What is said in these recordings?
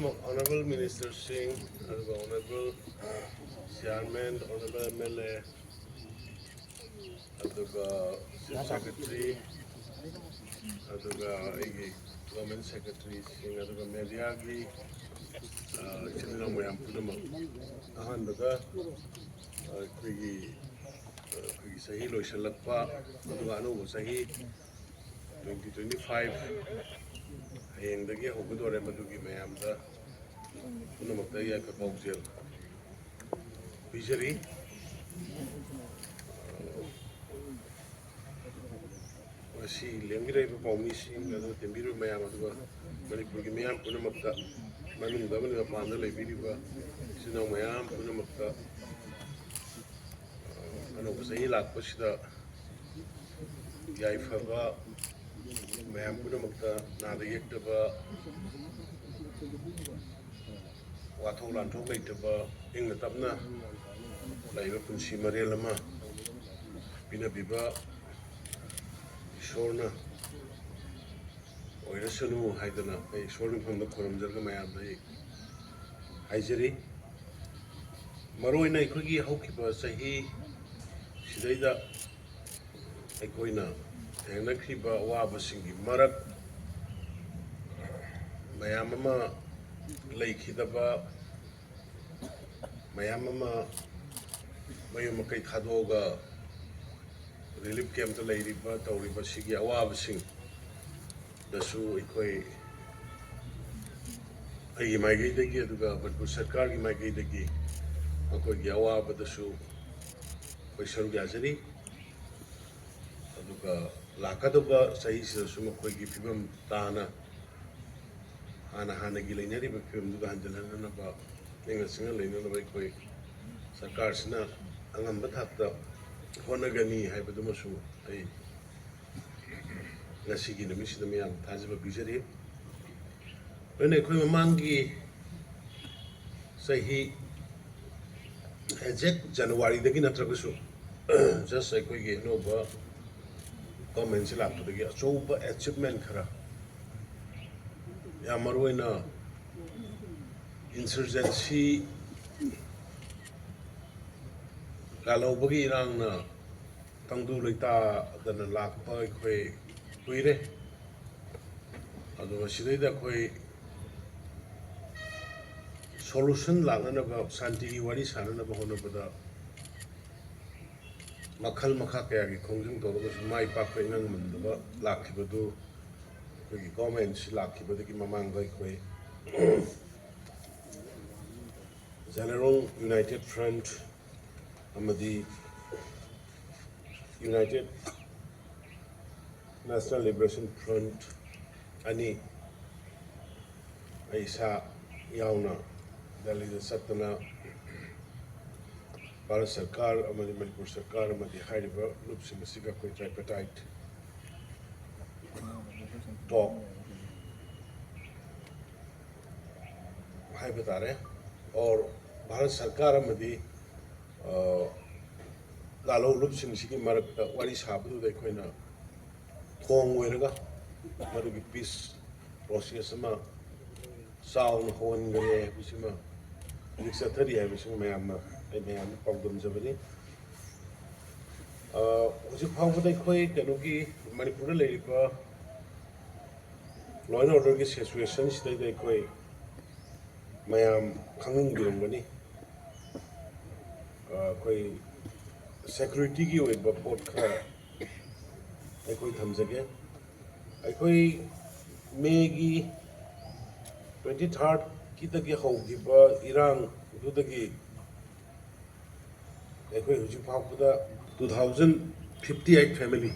Honorable Minister Singh, Honorable Chairman, Honorable MLA, Chief Secretary, Government Secretary Singh, Media gi Chilina Meeyam Pudama, Ahanbaga Sahi Loishalakpa, Anubu Sahi 2025. Hayengdagi hogudore madugi mayamda punamakta yaifa paujel bijari wasi lengiraiba paumishing adu tembiru mayam aduga manipurgi mayam punamakta manungda mani mapanda leibiriba sinau mayam punamakta anuba sahi lakpasida yaifaba mayam punamakta nada yektaba wathau lanthok leitaba ingna tapna laiba punsi marel ama pinabiba ishorna oirasanu haidana ai ishorni phamda khoramjarga mayamda haijari maroina aikogi haukiba sahi sidaida aikoina thengnakhriba awabasingi marak mayam ama leikidaba mayam ama mayum makai thadoga relief camp ta leiriba tawriba sigi awabasing dasu ikoi ai maigai dagi aduga manipur sarkar gi maigai dagi akoi gi awaba dasu koi saru yajari aduga lakadaba sahi sidasu makoi gi fibam tana hana gi leinari ba fibam duga hanjalana ba ninga singa leinana ba ikoi sarkar sina angamba thakta honagani haibadumasu ai ngasigi numisida miyam thajaba bijari lone ikoi mamangi sahi exact January dagi natragasu just ikoi gi no ba government si laptudagi achouba achievement khara yamaroina insurgency lalobagi irangna tangdu leita dana lakpa ikoi kuire ado sidaida koi solution lagana ba santi wari sanana ba hona bada makhal makha kaya gi khongjung toroga mai pakpa inang mandaba lakhibadu koi government si lakhibadu ki mamanga ikoi General United Front Amadi United National Liberation Front ani aisa yauna Delhi da satana Bharat Sarkar amadi Manipur Sarkar amadi hairiba lupsing asiga koi tripartite talk hai bata rahe और भारत सरकार amadi lalo lupsing sigi marakta wari sabdu da koina thong oiraga marugi peace process ama sound hon gare bisima riksa thari hai bisima mayam pawdam jabani uji phawba da koi kanogi manipur la leiriba law and order gi situation sidai da koi mayam khanging birongani koi security ki oiba pot khara aikoi thamjage aikoi May gi 23rd ki dagi haugiba irang dudagi aikoi huji phawda 2058 family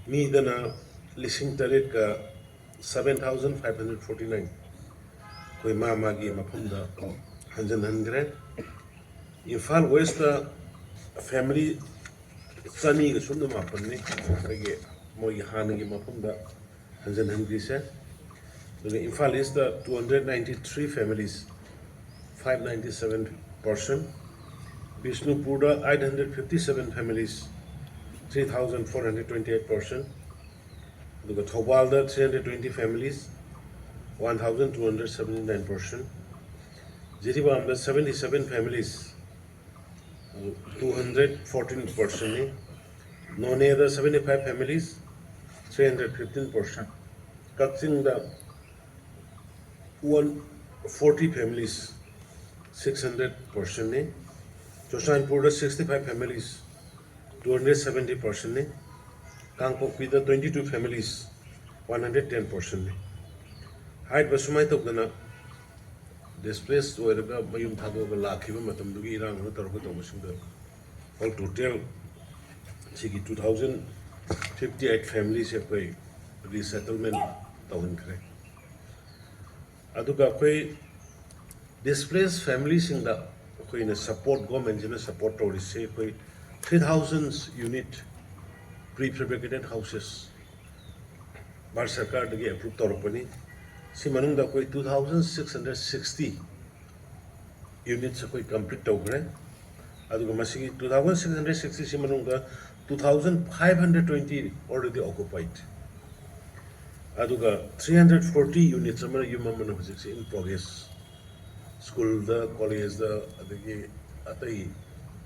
mi dana lising taret ka 7549 koi mama gi mafumda hanjan hangre Imphal West family Sunny ga sumna mapanni age moi hanagi mafumda hanjan hangri se Imphal is the 293 families 597 person Bishnupura 857 families 3428 person Thobalda 320 families 1,279 person. Jiribam, 77 families, 214 person. None the 75 families, 315 person. Kaksing the 140 families, 600 person. Josanpur 65 families, 270 person. Kangpokpi the 22 families, 110 person. Height was my tokana displaced where the Mayum Tado Lakiva Matamdugi Iran Tarbuto. All total 2,058 families have a resettlement Toukhiba. Aduga displaced families in the support government in support to say 3,000 unit prefabricated houses. Bar Sarkar dagi approved Torpani. Si manung da 2,660 units complete Toukhiba. Aduga masigi 2,660 si manung da 2,520 already occupied. Aduga 340 units amana yumamana in progress. School the college the adagi atai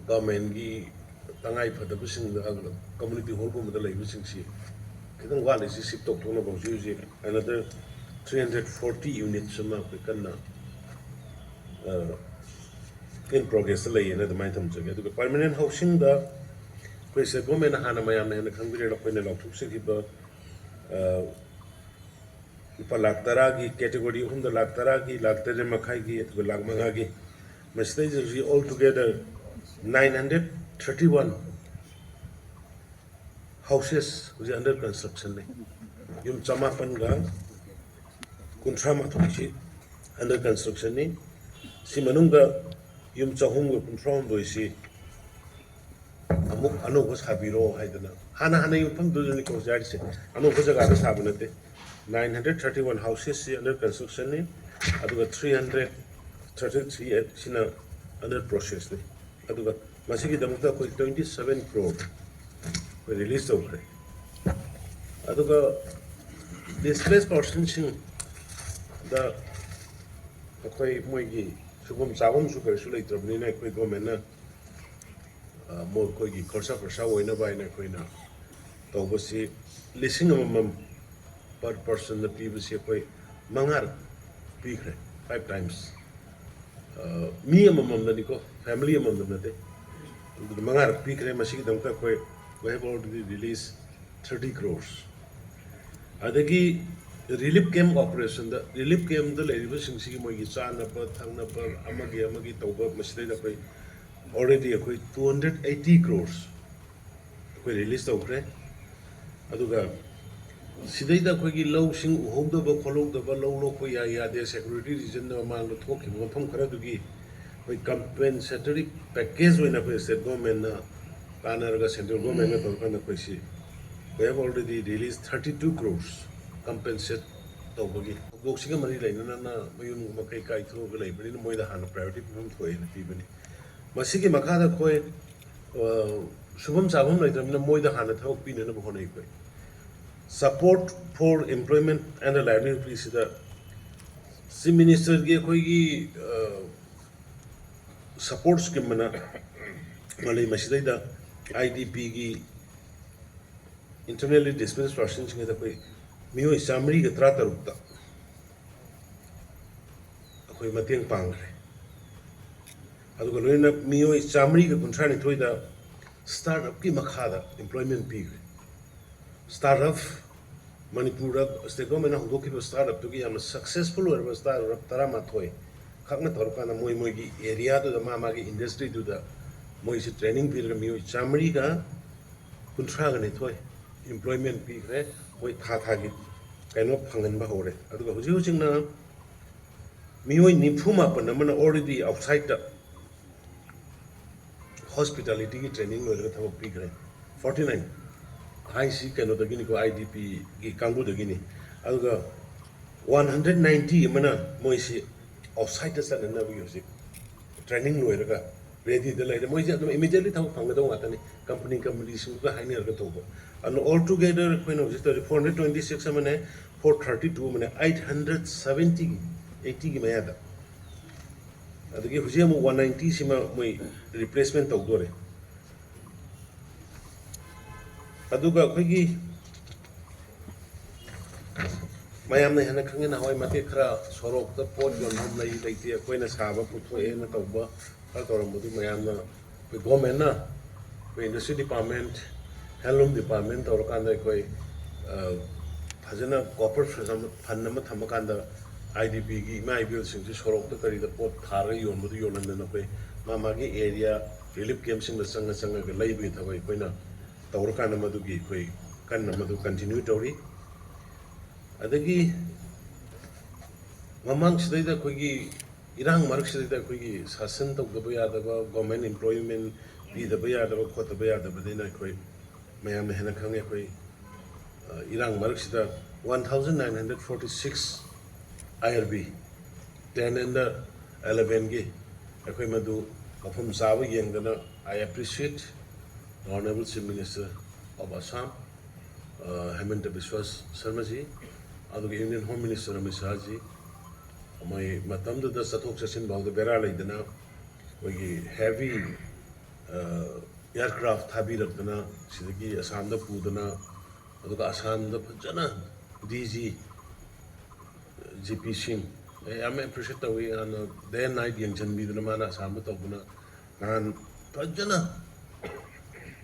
government gi tangai phadabusing the community hall ko madalai busing si kitang wali si sip tok tona bang si another 340 units ama kanna in progress lay na the maitam jage aduga permanent housing the kwese government hana mayam na khangbire la koina lok thuk si ba lakh tara की category हम तो lakh tara की lakh tere makai की तो lakh manga की message is all together 931 houses which are under construction ne yum chamapan ga kunthra ma thochi under construction ne si manung ga yum chahum ga kunthra doi si amuk anu ko sabiro haidana hana yum pham do ni ko jar se anu ko jaga da sabunate 931 houses under construction, 333 under process. 27 crore were released over. Displaced persons the Subum Savum Super Sulay Trabina, Quigomena, more Kogi, Corsa for Sawina by Naquina. Togosi, listening per person the previous year mangar pigre 5 times Meeyam the Nico family among them the mangar pigre machine damka we have already released 30 crores adagi relief camp operation the relief camp the lady was sing mogi chana pa thangna pa amagi toba masjid the already 280 crores we released over aduga Sidaida Kogi low sing hold the Bokolo, the Balo, Koya, security reason the man to talk him from Karadugi. We compensatory package when a said government, Panaraga central government of Panakwesi. We have already released 32 crores compensate Tobogi. Boxing Marilla, Nana, Mayun Makai through the labor in Moida Han, priority from Koi and Tibani. Masiki Makada Koi, Subum Savum, like the Moida Han, how pin in a Bohonai. Support for employment and the livelihood is the Sim Minister Gay support scheme Malay Masida IDP internally displaced persons in the way Mio is Samri Trata Rupta Mating Pangre. Algolina Mio is Samri contrary to the startup Kimakada employment period. Startup Manipura state government of Toukhiba startup to be a successful or startup Taramatoi. Kakna Torpana Moimogi area to the Mamagi industry to the Moisi training period Chamriga Kuntraganitoy employment period with Hatagi kind of Pangan Bahore. I was using now Mioi Nipuma Panamana already outside the hospitality training or the pigre 49. I see cannot the Guinea IDP Kangu the Guinea. I'll go 190 mana Moisi outside the sun and never use it. Training lawyer ready the later Moisi immediately told Pangadon company companies who are high near the Togo. And altogether, when of 426 432 mane 870 80 ki mayada adagi huji amu 190 sima moi replacement tawdore aduga khoi mayam na hana khangena hoi mate khara sorok ta pot yon hom lai laite koina saba putho e na tawba ka toram budu mayam na government na industry department handloom department or kanda koi fazana corporate fund nama thamakanda IDP gi mai bill sing ji sorok ta kari da pot thara yon budu yolan na koi mama gi area relief camp sing da sanga ga lai bi thawai koina tawr kana madu gi koi kan na madu continue tori adagi mamang sidai da koi gi irang marak sidai da koi gi sasan tok da ya da government employment bi da ya da ko da ya da dina koi mayam na hena khange koi irang marak sida 1946 IRB 10 and 11 gi koi madu mafum sabu yeng da I appreciate the Honorable Chief Minister of Assam Hemanta Biswas Sarma ji aduga Indian Home Minister Amit Shah ji mai matamda da sathok session bawda bera laidana koi heavy aircraft thabi rakdana sidagi Assam da pudana aduga Assam da fajana DG GP Singh I am appreciate we on day and night yang chan bidana mana Assam da tawbuna nan fajana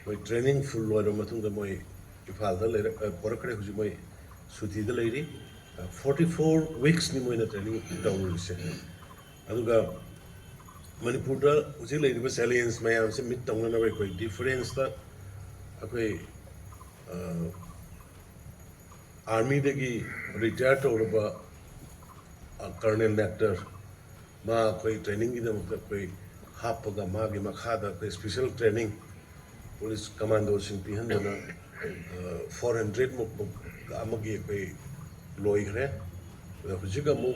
koi training full loira matung da moi ifal da le porakre huji moi suti da leiri 44 weeks ni moi na training down se aduga Manipur da uji leiri ba salience mayam se mit tong na koi difference da akoi army dagi retired over colonel nectar ma koi training gi da मतलब koi hapaga ma gi makhada koi special training police commando sing pihan dana 400 mo amagi koi loi khre hujiga mo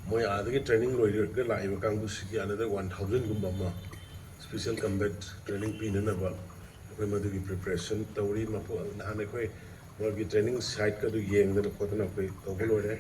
moi adagi training loi ga lai ba kang bu sigi another 1000 gumba ma special combat training pin na ba koi madagi preparation tawri ma po na ne koi gi training site ka du yeng da ko na koi to loi re